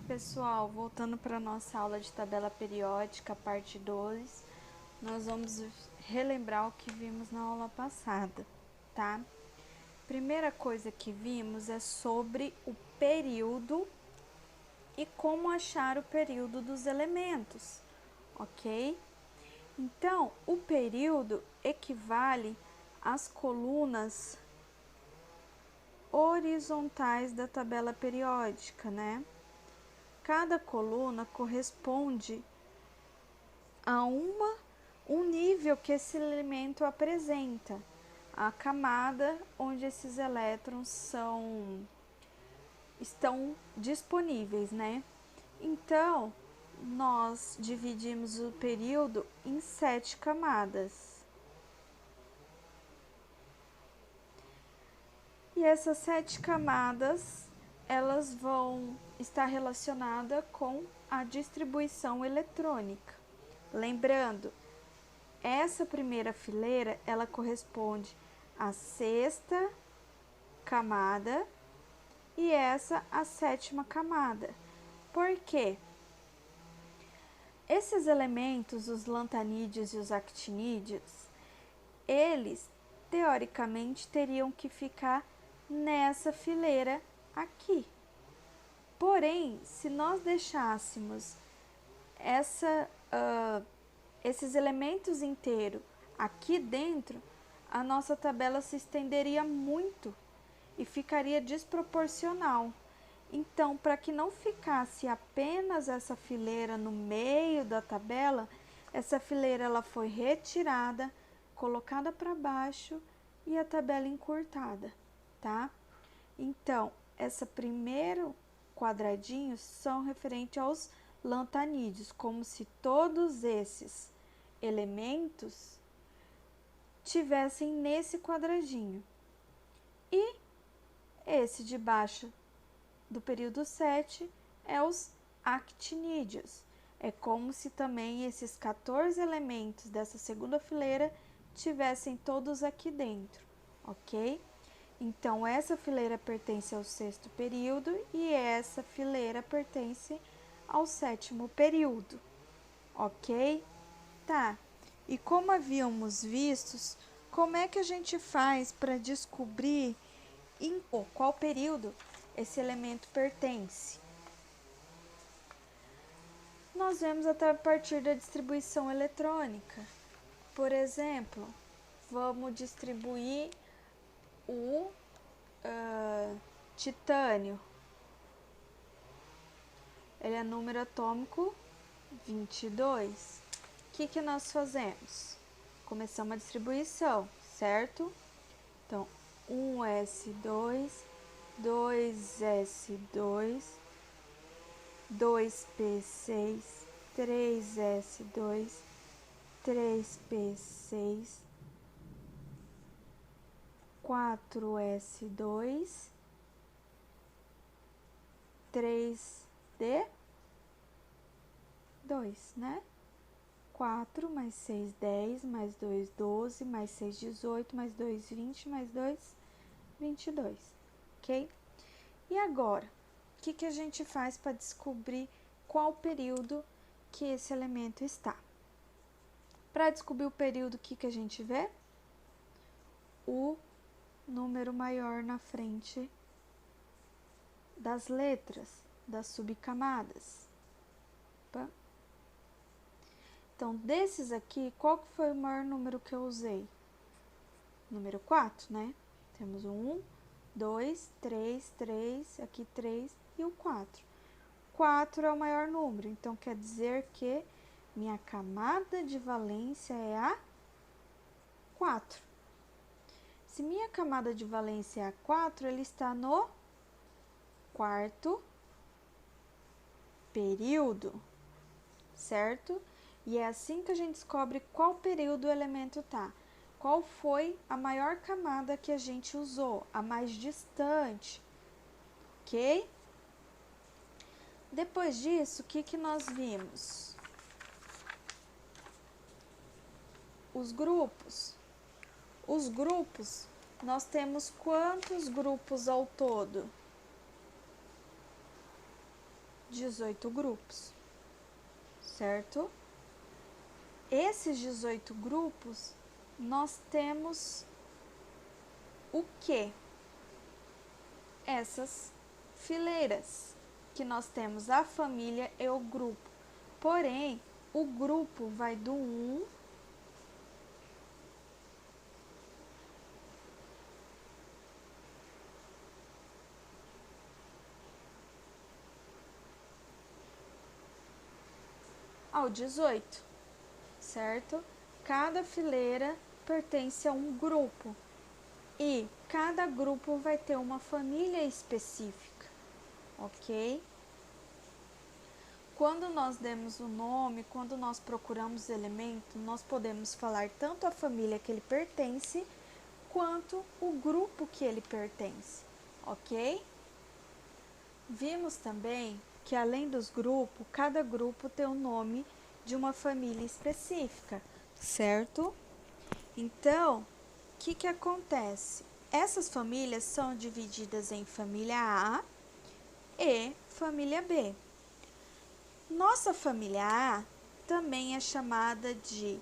Pessoal, voltando para nossa aula de tabela periódica, parte 2, nós vamos relembrar o que vimos na aula passada, tá? Primeira coisa que vimos é sobre o período e como achar o período dos elementos, ok? Então, o período equivale às colunas horizontais da tabela periódica, né? Cada coluna corresponde a um nível que esse elemento apresenta, a camada onde esses elétrons estão disponíveis, né? Então, nós dividimos o período em 7 camadas. E essas 7 camadas, elas vão estar relacionadas com a distribuição eletrônica. Lembrando, essa primeira fileira, ela corresponde à 6ª camada e essa à 7ª camada. Por quê? Esses elementos, os lantanídeos e os actinídeos, eles teoricamente teriam que ficar nessa fileira aqui. Porém, se nós deixássemos esses elementos inteiros aqui dentro, a nossa tabela se estenderia muito e ficaria desproporcional. Então, para que não ficasse apenas essa fileira no meio da tabela, essa fileira ela foi retirada, colocada para baixo e a tabela encurtada, tá? Então, esse primeiro quadradinho são referente aos lantanídeos, como se todos esses elementos tivessem nesse quadradinho. E esse de baixo do período 7 é os actinídeos. É como se também esses 14 elementos dessa segunda fileira tivessem todos aqui dentro, ok? Então, essa fileira pertence ao 6º período e essa fileira pertence ao 7º período, ok? Tá, e como havíamos visto, como é que a gente faz para descobrir em qual período esse elemento pertence? Nós vemos até a partir da distribuição eletrônica. Por exemplo, vamos distribuir o titânio. Ele é número atômico 22. O que nós fazemos? Começamos a distribuição, certo? Então, 1s2, 2s2, 2p6, 3s2, 3p6, 4s2, 3d2, né? 4 mais 6, 10, mais 2, 12, mais 6, 18, mais 2, 20, mais 2, 22, ok? E agora, o que a gente faz para descobrir qual período que esse elemento está? Para descobrir o período, o que a gente vê? O número maior na frente das letras, das subcamadas. Opa. Então, desses aqui, qual que foi o maior número que eu usei? Número 4, né? Temos o 1, 2, 3, aqui 3 e o 4. 4 é o maior número, então quer dizer que minha camada de valência é a 4. Se minha camada de valência é a 4, ele está no 4º período, certo? E é assim que a gente descobre qual período o elemento tá. Qual foi a maior camada que a gente usou, a mais distante, ok? Depois disso, o que nós vimos? Os grupos. Os grupos, nós temos quantos grupos ao todo? 18 grupos, certo? Esses 18 grupos, nós temos o quê? Essas fileiras, que nós temos a família e o grupo. Porém, o grupo vai do 1 ao 18, certo? Cada fileira pertence a um grupo e cada grupo vai ter uma família específica, ok? Quando nós demos o nome, quando nós procuramos elemento, nós podemos falar tanto a família que ele pertence, quanto o grupo que ele pertence, ok? Vimos também que além dos grupos, cada grupo tem o nome de uma família específica, certo? Então, o que acontece? Essas famílias são divididas em família A e família B. Nossa família A também é chamada de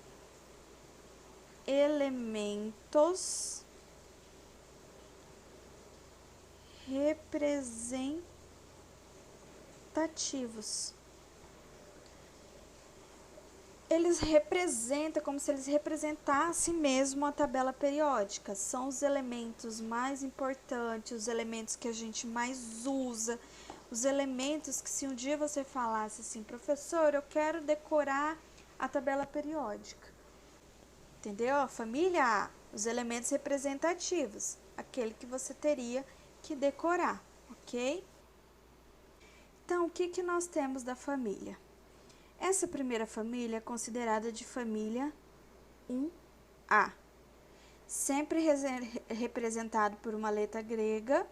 elementos representativos. Eles representam como se eles representassem mesmo a tabela periódica. São os elementos mais importantes, os elementos que a gente mais usa, os elementos que se um dia você falasse assim, professor, eu quero decorar a tabela periódica. Entendeu? A família A, os elementos representativos, aquele que você teria que decorar, ok? Então, o que nós temos da família? Essa primeira família é considerada de família 1A, sempre representado por uma letra grega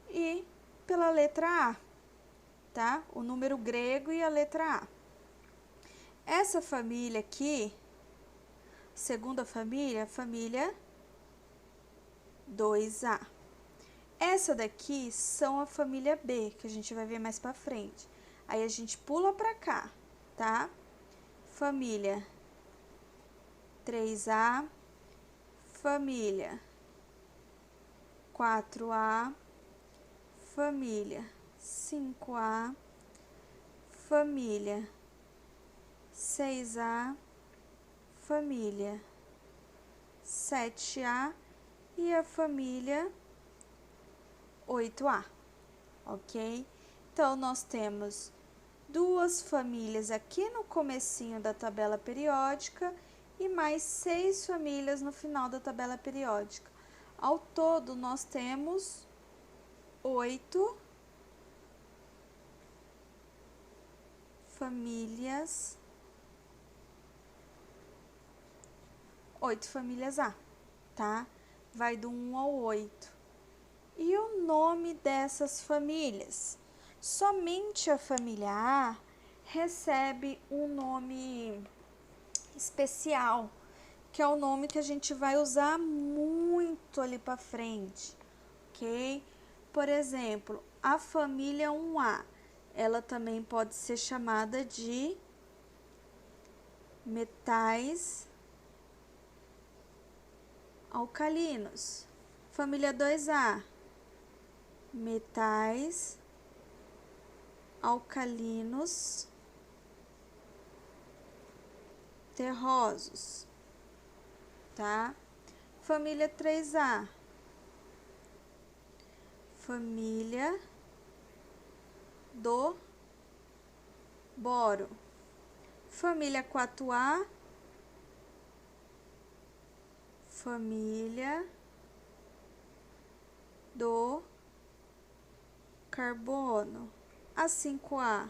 e pela letra A, tá? O número grego e a letra A. Essa família aqui, segunda família, família 2A. Essa daqui são a família B, que a gente vai ver mais pra frente. Aí a gente pula pra cá, tá? Família 3A, família 4A, família 5A, família 6A, família 7A e a família 8A, ok? Então, nós temos duas famílias aqui no comecinho da tabela periódica e mais 6 famílias no final da tabela periódica. Ao todo, nós temos 8 famílias, 8 famílias A, tá? Vai do 1 ao 8. E o nome dessas famílias? Somente a família A recebe um nome especial, que é o nome que a gente vai usar muito ali para frente, ok? Por exemplo, a família 1A, ela também pode ser chamada de metais alcalinos. Família 2A, metais alcalinos terrosos, tá? Família 3A, família do boro. Família 4A, família do carbono. A 5A,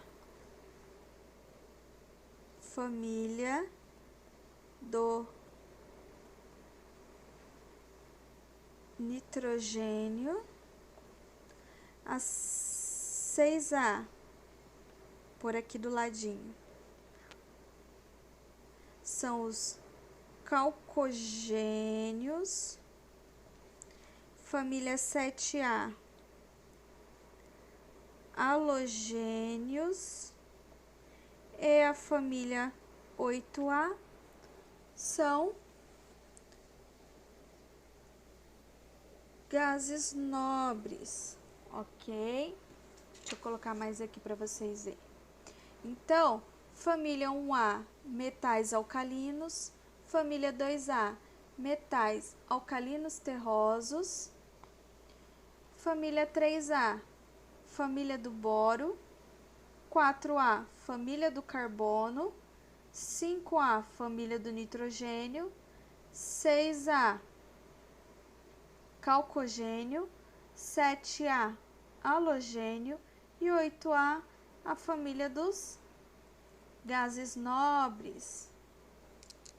família do nitrogênio. A 6A, por aqui do ladinho, são os calcogênios. Família 7A, halogênios e a família 8A são gases nobres, ok? Deixa eu colocar mais aqui para vocês verem. Então, família 1A, metais alcalinos, família 2A, metais alcalinos terrosos, família 3A, família do boro, 4A, família do carbono, 5A, família do nitrogênio, 6A, calcogênio, 7A, halogênio e 8A, a família dos gases nobres.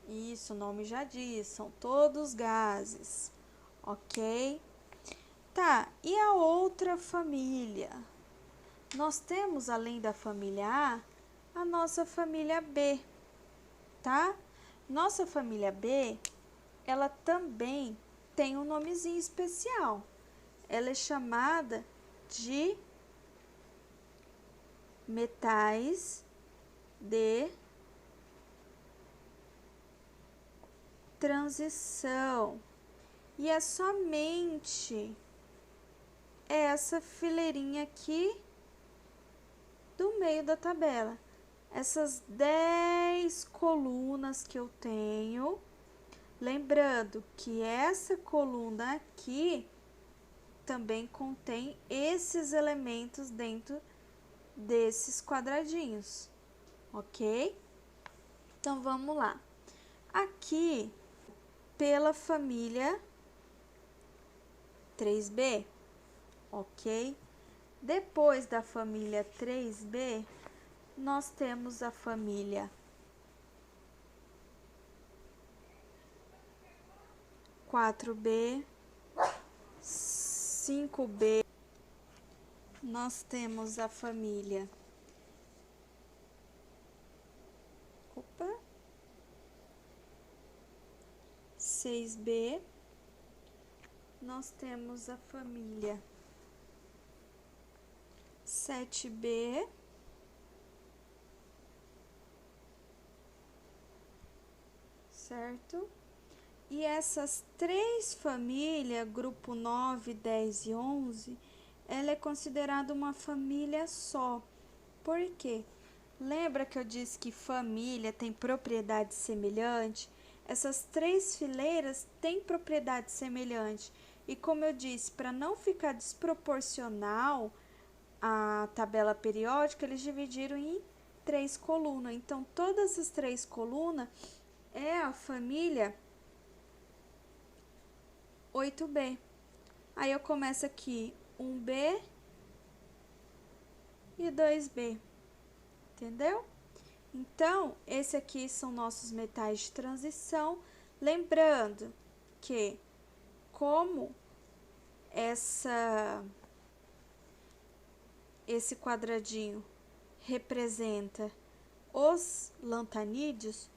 Isso, o nome já diz, são todos gases, ok? Tá, e a outra família? Nós temos, além da família A nossa família B, tá? Nossa família B, ela também tem um nomezinho especial. Ela é chamada de metais de transição. E é somente essa fileirinha aqui do meio da tabela. Essas 10 colunas que eu tenho. Lembrando que essa coluna aqui também contém esses elementos dentro desses quadradinhos, ok? Então, vamos lá. Aqui, pela família 3B, ok? Depois da família 3B, nós temos a família 4B, 5B, nós temos a família 6B, nós temos a família 7B, certo? E essas três famílias, grupo 9, 10 e 11, ela é considerada uma família só. Por quê? Lembra que eu disse que família tem propriedade semelhante? Essas três fileiras têm propriedade semelhante. E como eu disse, para não ficar desproporcional a tabela periódica, eles dividiram em 3 colunas. Então, todas as 3 colunas é a família 8B. Aí eu começo aqui 1B e 2B, entendeu? Então, esse aqui são nossos metais de transição. Lembrando que, como esse quadradinho representa os lantanídeos,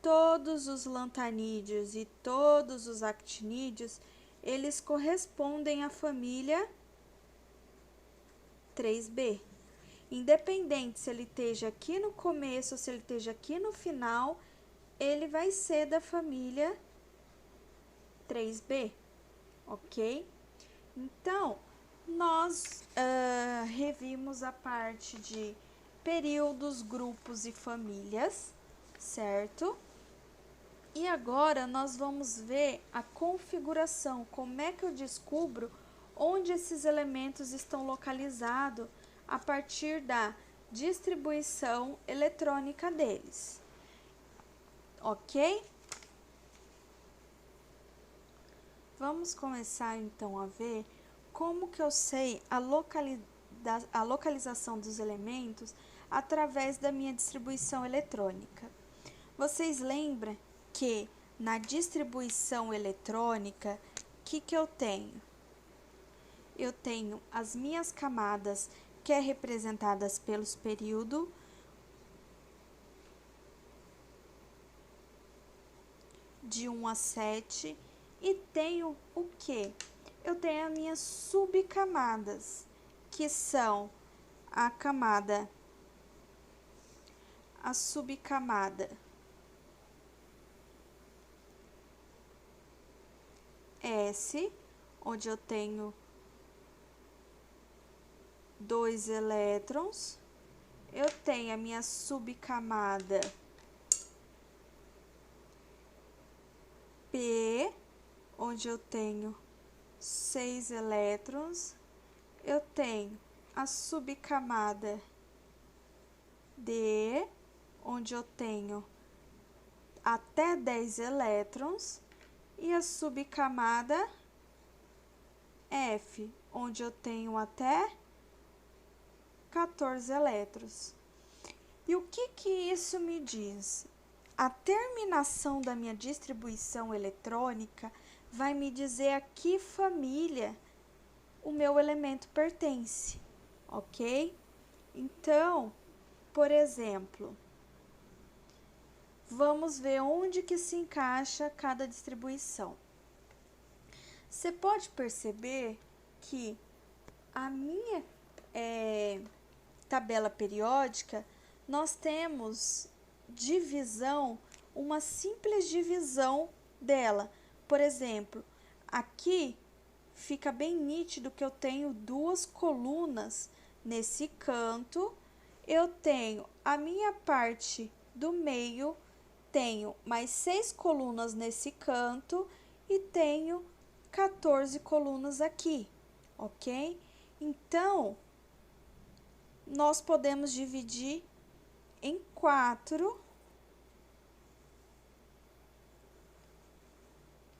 todos os lantanídeos e todos os actinídeos, eles correspondem à família 3B. Independente se ele esteja aqui no começo ou se ele esteja aqui no final, ele vai ser da família 3B, ok? Então, nós revimos a parte de períodos, grupos e famílias, certo? E agora nós vamos ver a configuração, como é que eu descubro onde esses elementos estão localizados a partir da distribuição eletrônica deles, ok? Vamos começar então a ver como que eu sei a localização dos elementos através da minha distribuição eletrônica. Vocês lembram que na distribuição eletrônica, o que eu tenho? Eu tenho as minhas camadas, que é representadas pelos períodos, de 1 a 7, e tenho o quê? Eu tenho as minhas subcamadas, que são a camada, a subcamada S, onde eu tenho 2 elétrons, eu tenho a minha subcamada P, onde eu tenho 6 elétrons, eu tenho a subcamada D, onde eu tenho até 10 elétrons, e a subcamada F, onde eu tenho até 14 elétrons. E o que isso me diz? A terminação da minha distribuição eletrônica vai me dizer a que família o meu elemento pertence, ok? Então, por exemplo, vamos ver onde que se encaixa cada distribuição. Você pode perceber que a minha tabela periódica, nós temos divisão, uma simples divisão dela. Por exemplo, aqui fica bem nítido que eu tenho 2 colunas nesse canto, eu tenho a minha parte do meio, tenho mais 6 colunas nesse canto e tenho 14 colunas aqui, ok? Então, nós podemos dividir em 4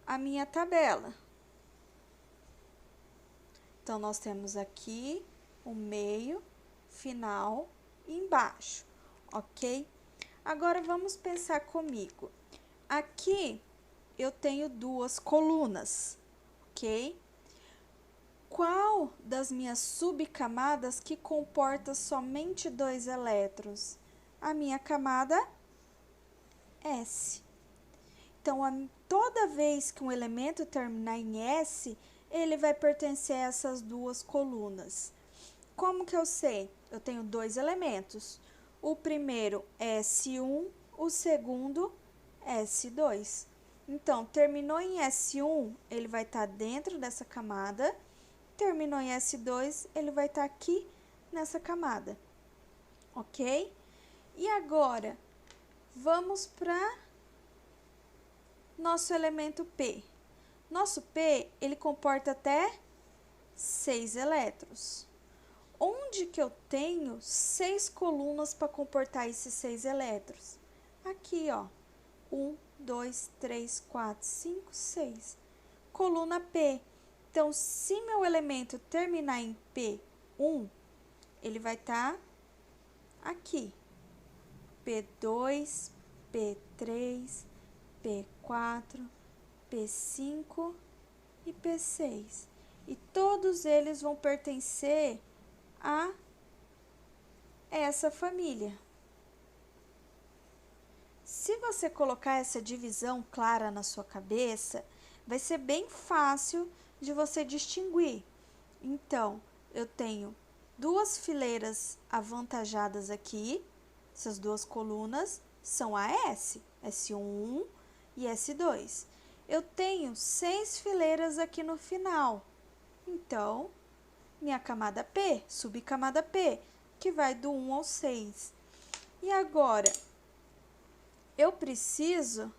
a minha tabela. Então, nós temos aqui o meio, final e embaixo, ok? Agora, vamos pensar comigo. Aqui, eu tenho 2 colunas, ok? Qual das minhas subcamadas que comporta somente 2 elétrons? A minha camada S. Então, toda vez que um elemento terminar em S, ele vai pertencer a essas 2 colunas. Como que eu sei? Eu tenho 2 elementos. O primeiro é S1, o segundo S2. Então, terminou em S1, ele vai estar dentro dessa camada. Terminou em S2, ele vai estar aqui nessa camada, ok? E agora, vamos para nosso elemento P. Nosso P, ele comporta até 6 elétrons. Onde que eu tenho 6 colunas para comportar esses 6 elétrons? Aqui, ó. 1, 2, 3, 4, 5, 6. Coluna P. Então, se meu elemento terminar em P1, ele vai estar aqui. P2, P3, P4, P5 e P6. E todos eles vão pertencer a essa família. Se você colocar essa divisão clara na sua cabeça, vai ser bem fácil de você distinguir. Então, eu tenho 2 fileiras avantajadas aqui, essas 2 colunas são a S, S1 e S2. Eu tenho 6 fileiras aqui no final, então, minha camada P, subcamada P, que vai do 1 ao 6. E agora, eu preciso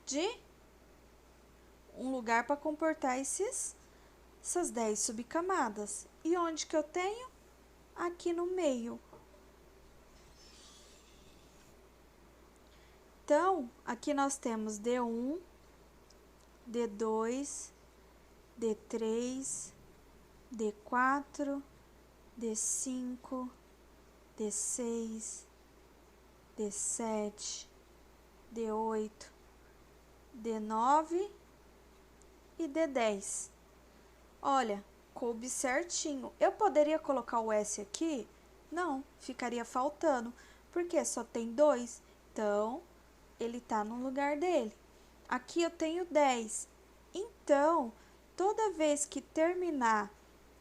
de um lugar para comportar essas 10 subcamadas. E onde que eu tenho? Aqui no meio. Então, aqui nós temos D1, D2, D3, D4, D5, D6, D7, D8, D9 e D10. Olha, coube certinho. Eu poderia colocar o S aqui? Não, ficaria faltando, porque só tem 2. Então, ele tá no lugar dele. Aqui eu tenho 10. Então, toda vez que terminar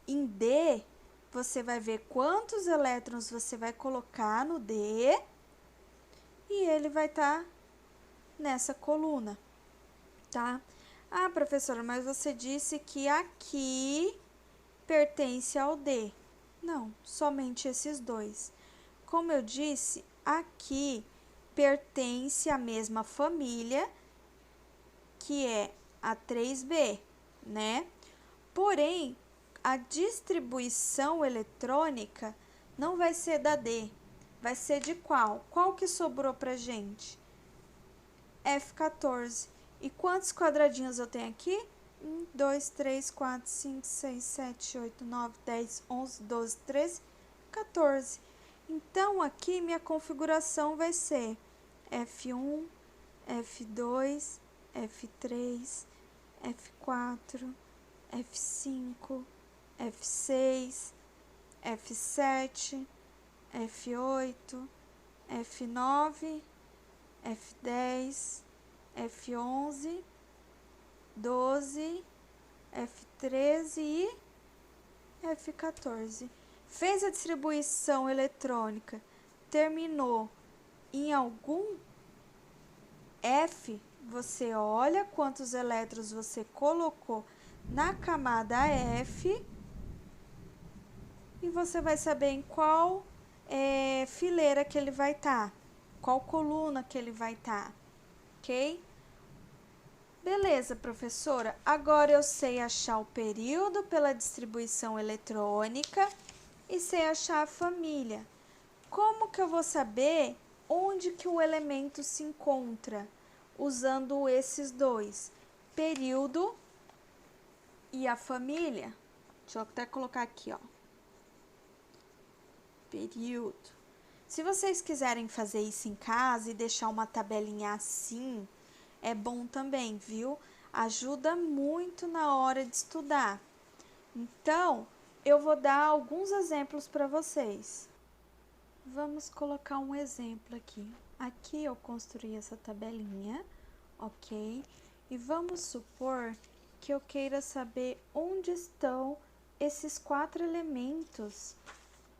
em D, você vai ver quantos elétrons você vai colocar no D e ele vai estar nessa coluna, tá? Ah, professora, mas você disse que aqui pertence ao D. Não, somente esses dois. Como eu disse, aqui pertence à mesma família, que é a 3B, né? Porém, a distribuição eletrônica não vai ser da D, vai ser de qual? Qual que sobrou pra gente? F14. E quantos quadradinhos eu tenho aqui? 1, 2, 3, 4, 5, 6, 7, 8, 9, 10, 11, 12, 13, 14. Então, aqui minha configuração vai ser F1, F2, F3, F4, F5, F6, F7, F8, F9, F10, F11, 12, F13 e F14. Fez a distribuição eletrônica, terminou em algum F, você olha quantos elétrons você colocou na camada F e você vai saber em qual fileira que ele vai estar, qual coluna que ele vai estar, ok? Beleza, professora. Agora eu sei achar o período pela distribuição eletrônica e sei achar a família. Como que eu vou saber onde que o elemento se encontra? Usando esses dois, período e a família. Deixa eu até colocar aqui, ó. Período. Se vocês quiserem fazer isso em casa e deixar uma tabelinha assim, é bom também, viu? Ajuda muito na hora de estudar. Então, eu vou dar alguns exemplos para vocês. Vamos colocar um exemplo aqui. Aqui eu construí essa tabelinha, ok? E vamos supor que eu queira saber onde estão esses 4 elementos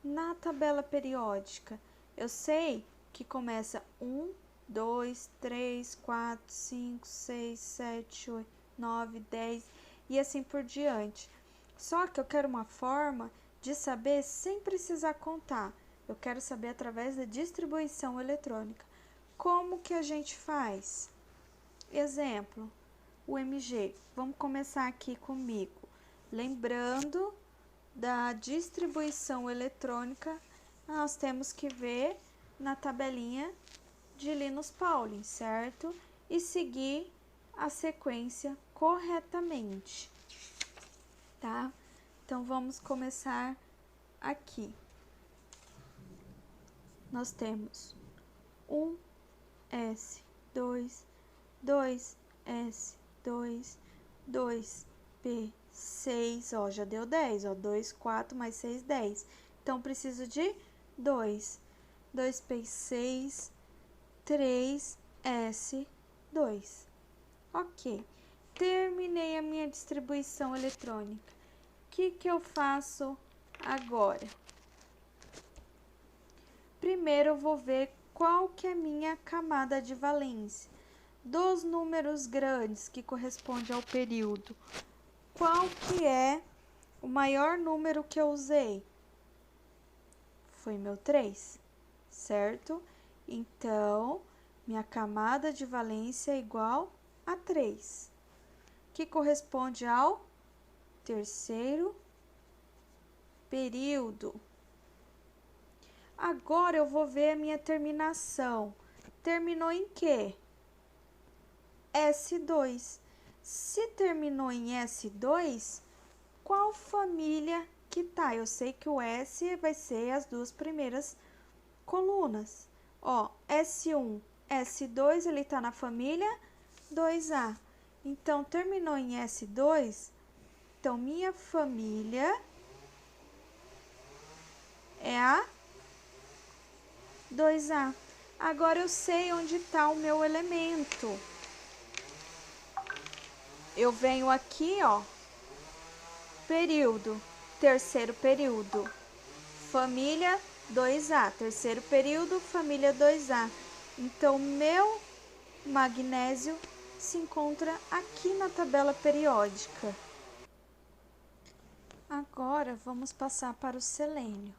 na tabela periódica. Eu sei que começa 1, 2, 3, 4, 5, 6, 7, 8, 9, 10 e assim por diante. Só que eu quero uma forma de saber sem precisar contar. Eu quero saber através da distribuição eletrônica. Como que a gente faz? Exemplo, o MG. Vamos começar aqui comigo. Lembrando da distribuição eletrônica, nós temos que ver na tabelinha de Linus Pauling, certo? E seguir a sequência corretamente, tá? Então, vamos começar aqui. Nós temos 1S, 2S, 2P, 6, ó, já deu 10, ó, 2, 4 mais 6, 10. Então, preciso de 2P6, 3S2. Ok, terminei a minha distribuição eletrônica. O que eu faço agora? Primeiro, eu vou ver qual que é a minha camada de valência. Dos números grandes, que corresponde ao período, qual que é o maior número que eu usei? Foi meu 3, certo? Então, minha camada de valência é igual a 3, que corresponde ao terceiro período. Agora eu vou ver a minha terminação. Terminou em quê? S2. Se terminou em S2, qual família que tá? Eu sei que o S vai ser as duas primeiras colunas. Ó, S1, S2, ele tá na família 2A. Então, terminou em S2, então minha família é a 2A. Agora eu sei onde está o meu elemento. Eu venho aqui, ó, período, terceiro período. família 2A, terceiro período, família 2A. Então, meu magnésio se encontra aqui na tabela periódica. Agora, vamos passar para o selênio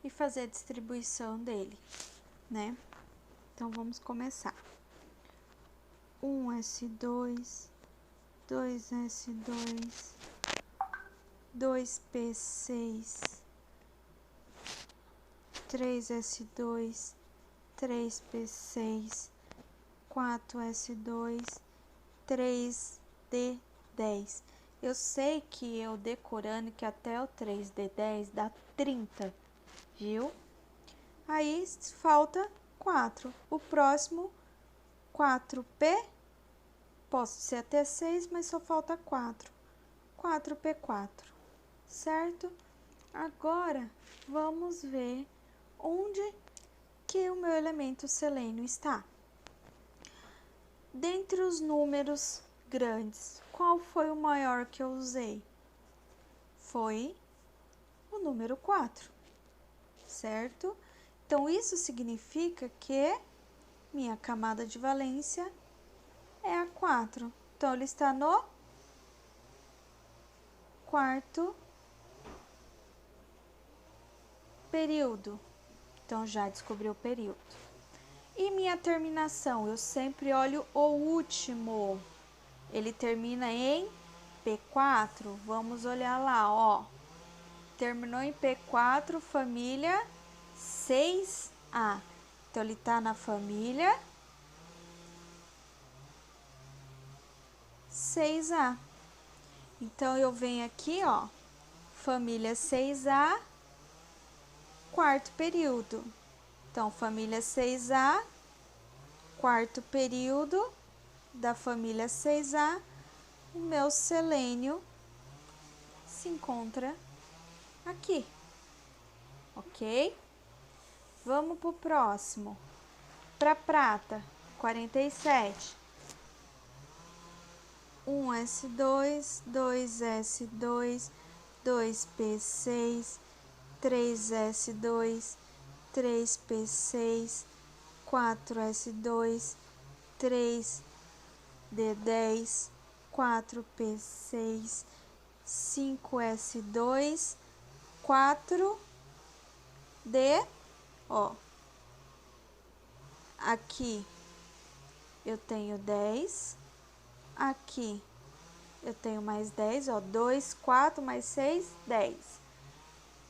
e fazer a distribuição dele, né? Então, vamos começar. 1s2, 2s2, 2p6, 3s2, 3p6, 4s2, 3d10. Eu sei que eu decorando que até o 3d10 dá 30, viu? Aí falta 4. O próximo, 4p, posso ser até 6, mas só falta 4. 4p4, certo? Agora, vamos ver onde que o meu elemento selênio está. Dentre os números grandes, qual foi o maior que eu usei? Foi o número 4, certo? Então, isso significa que minha camada de valência é a 4. Então, ele está no quarto período. Então, já descobri o período. E minha terminação? Eu sempre olho o último. Ele termina em P4. Vamos olhar lá, ó. Terminou em P4, família 6A. Então, ele tá na família 6A. Então, eu venho aqui, ó, família 6A, quarto período. Então, família 6A, quarto período da família 6A, o meu selênio se encontra aqui, ok? Vamos pro próximo. Para prata, 47. 1s2, 2s2, 2p6, 3s2, 3p6, 4s2, 3d10, 4p6, 5s2, 4d, ó, aqui eu tenho 10, aqui eu tenho mais 10, ó, 2, 4 mais 6, 10.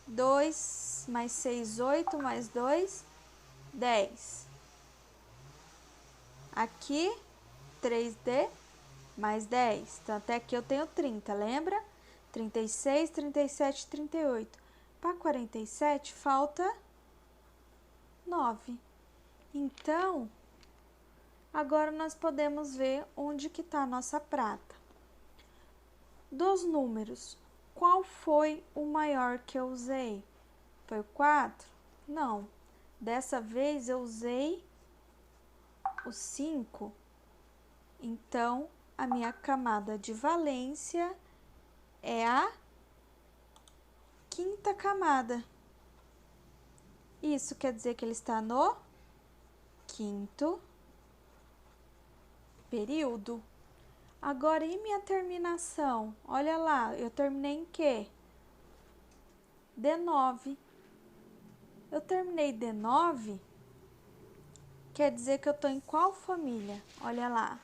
2 mais 6, 8, mais 2, 10. Aqui, 3D mais 10. Então, até aqui eu tenho 30, lembra? 36, 37, 38. Para 47, falta 9. Então, agora nós podemos ver onde que está a nossa prata. Dos números, qual foi o maior que eu usei? Foi o 4? Não. Dessa vez eu usei o 5. Então, a minha camada de valência é a quinta camada. Isso quer dizer que ele está no quinto período. Agora, e minha terminação? Olha lá, eu terminei em quê? D9. Eu terminei D9, quer dizer que eu tô em qual família? Olha lá.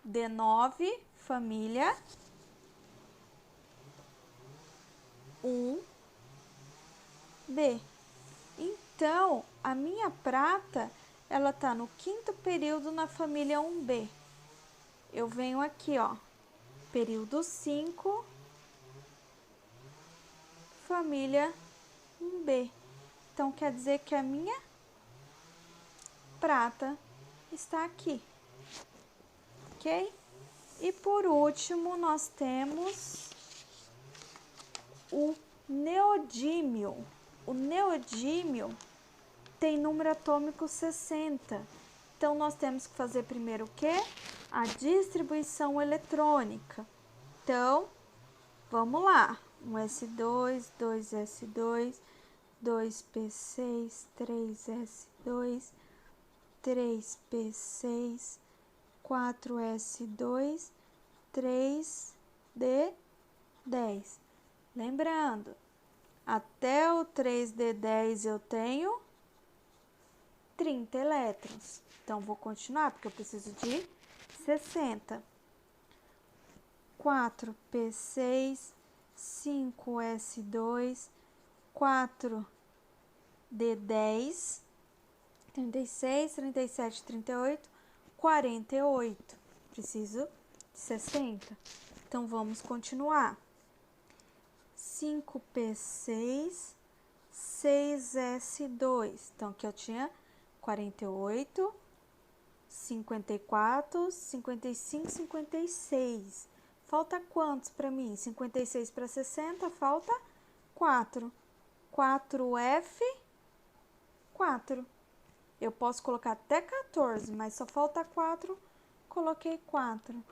D9, família 1B. Então, a minha prata, ela tá no quinto período na família 1B. Eu venho aqui, ó, período 5, família 1B. Então, quer dizer que a minha prata está aqui, ok? E por último, nós temos o neodímio. O neodímio tem número atômico 60. Então, nós temos que fazer primeiro o quê? A distribuição eletrônica. Então, vamos lá. 1s2, 2s2, 2p6, 3s2, 3p6, 4s2, 3d10. Lembrando, até o 3d10 eu tenho 30 elétrons. Então, vou continuar, porque eu preciso de 60. 4p6, 5s2, 4d10, 36, 37, 38, 48. Preciso de 60. Então, vamos continuar. 5p6, 6s2. Então, aqui eu tinha 48, 54, 55, 56. Falta quantos para mim? 56 para 60, falta 4. 4F, 4. Eu posso colocar até 14, mas só falta 4, coloquei 4.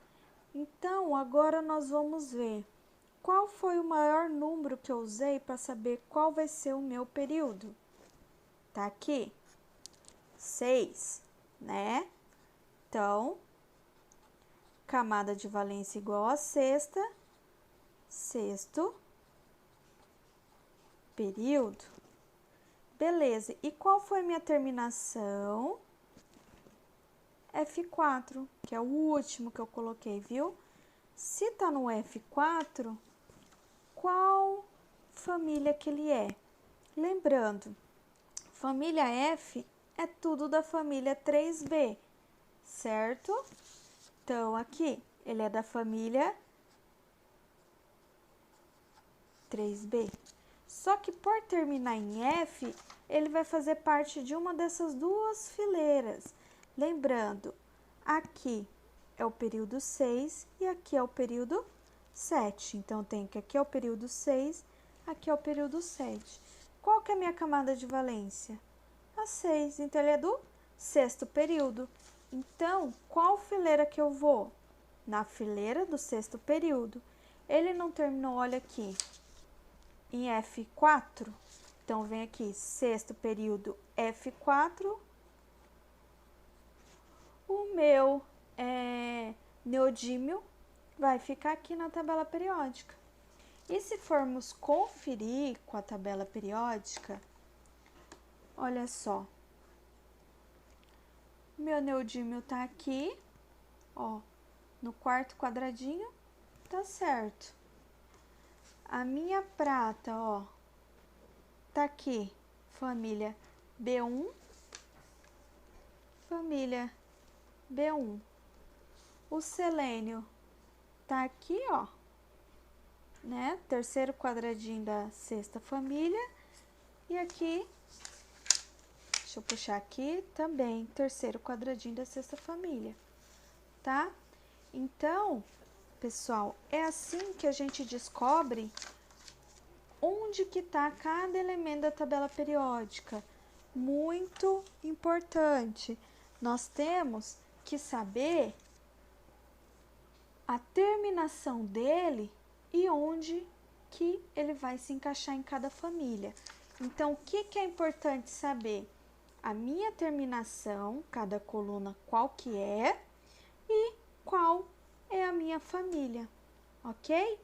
Então, agora nós vamos ver qual foi o maior número que eu usei para saber qual vai ser o meu período. Tá aqui, 6, né? Então, camada de valência igual a sexta, sexto período. Beleza, e qual foi a minha terminação? F4, que é o último que eu coloquei, viu? Se tá no F4, qual família que ele é? Lembrando, família F é tudo da família 3B, certo? Então, aqui, ele é da família 3B. Só que por terminar em F, ele vai fazer parte de uma dessas duas fileiras. Lembrando, aqui é o período 6 e aqui é o período 7. Então, tem que aqui é o período 6, aqui é o período 7. Qual que é a minha camada de valência? A 6. Então, ele é do sexto período. Então, qual fileira que eu vou? Na fileira do sexto período. Ele não terminou, olha aqui, em F4. Então, vem aqui, sexto período F4. O meu neodímio vai ficar aqui na tabela periódica. E se formos conferir com a tabela periódica, olha só. Meu neodímio tá aqui, ó, no quarto quadradinho, tá certo. A minha prata, ó, tá aqui, família B1, família B1. O selênio tá aqui, ó, né? Terceiro quadradinho da sexta família. E aqui, deixa eu puxar aqui também, terceiro quadradinho da sexta família, tá? Então, pessoal, é assim que a gente descobre onde que tá cada elemento da tabela periódica. Muito importante. Nós temos que saber a terminação dele e onde que ele vai se encaixar em cada família. Então, o que que é importante saber? A minha terminação, cada coluna qual que é e qual é a minha família, ok?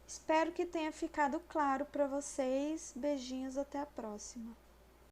Espero que tenha ficado claro para vocês. Beijinhos, até a próxima.